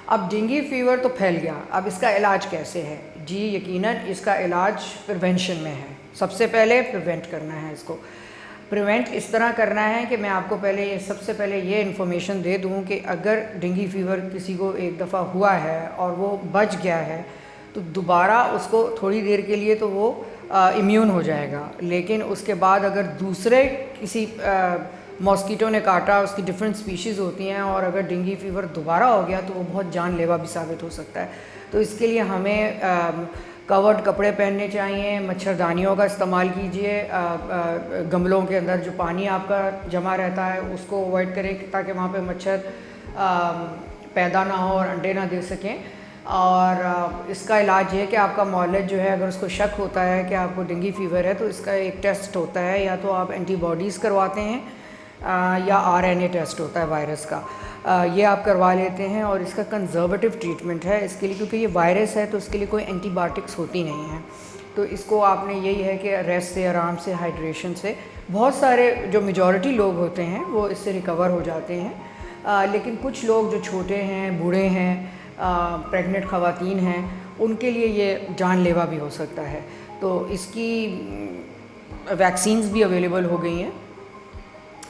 अब dengue fever तो फैल गया, अब इसका इलाज कैसे है? जी यकीनन इसका इलाज प्रिवेंशन में है। सबसे पहले प्रिवेंट करना है इसको। प्रिवेंट इस तरह करना है कि मैं आपको सबसे पहले ये इन्फॉर्मेशन दे दूं कि अगर डेंगू फीवर किसी को एक दफ़ा हुआ है और वो बच गया है तो दोबारा उसको थोड़ी देर के लिए तो वो इम्यून हो जाएगा, लेकिन उसके बाद अगर दूसरे किसी मॉस्किटो ने काटा, उसकी डिफरेंट स्पीशीज़ होती हैं, और अगर डेंगू फीवर दोबारा हो गया तो वो बहुत जानलेवा भी साबित हो सकता है। तो इसके लिए हमें कवर्ड कपड़े पहनने चाहिए, मच्छरदानियों का इस्तेमाल कीजिए, गमलों के अंदर जो पानी आपका जमा रहता है उसको अवॉइड करें ताकि वहाँ पे मच्छर पैदा ना हो और अंडे ना दे सकें। और इसका इलाज ये है कि आपका मौलद जो है अगर उसको शक होता है कि आपको डेंगू फीवर है तो इसका एक टेस्ट होता है, या तो आप एंटीबॉडीज़ करवाते हैं या आरएनए टेस्ट होता है वायरस का, ये आप करवा लेते हैं। और इसका कंजर्वेटिव ट्रीटमेंट है इसके लिए, क्योंकि ये वायरस है तो इसके लिए कोई एंटीबायोटिक्स होती नहीं है। तो इसको आपने यही है कि रेस्ट से, आराम से, हाइड्रेशन से, बहुत सारे जो मेजॉरिटी लोग होते हैं वो इससे रिकवर हो जाते हैं। लेकिन कुछ लोग जो छोटे हैं, बूढ़े हैं, प्रेग्नेंट ख़वातीन हैं, उनके लिए ये जानलेवा भी हो सकता है। तो इसकी वैक्सीन्स भी अवेलेबल हो गई हैं,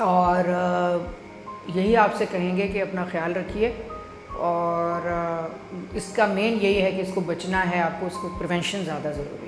और यही आपसे कहेंगे कि अपना ख्याल रखिए। और इसका मेन यही है कि इसको बचना है आपको, इसको प्रिवेंशन ज़्यादा ज़रूरी है।